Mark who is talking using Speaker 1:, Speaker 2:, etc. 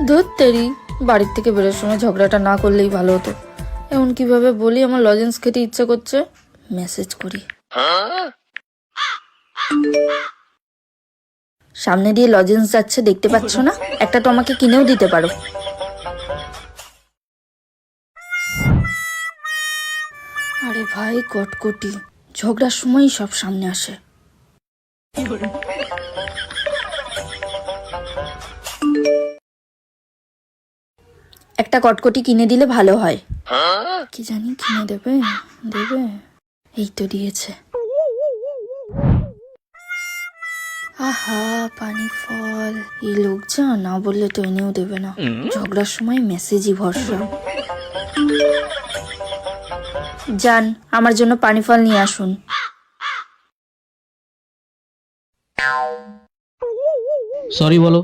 Speaker 1: ধুত্তেরি, বাড়ির থেকে বেরোর সময় ঝগড়াটা না করলেই ভালো হতো। এমন কিভাবে বলি আমার লজেন্স খেতে ইচ্ছে করছে, মেসেজ করি। সামনে দিয়ে লজেন্স যাচ্ছে, দেখতে পাচ্ছ না? একটা তো আমাকে কিনেও দিতে পারো। আরে ভাই কটকটি, ঝগড়ার সময়ই সব সামনে আসে। একটা কটকটি কিনে দিলে ভালো হয়। কি জানি কিনে দেবে? দেবে? এই তো দিয়েছে। আহা, পানি ফল। এই লোক যা না বললে তো এনেও দেবে না। ঝগড়ার সময় মেসেজই ভরসা। যান, আমার জন্য পানি ফল নিয়ে আসুন।
Speaker 2: সরি বলো।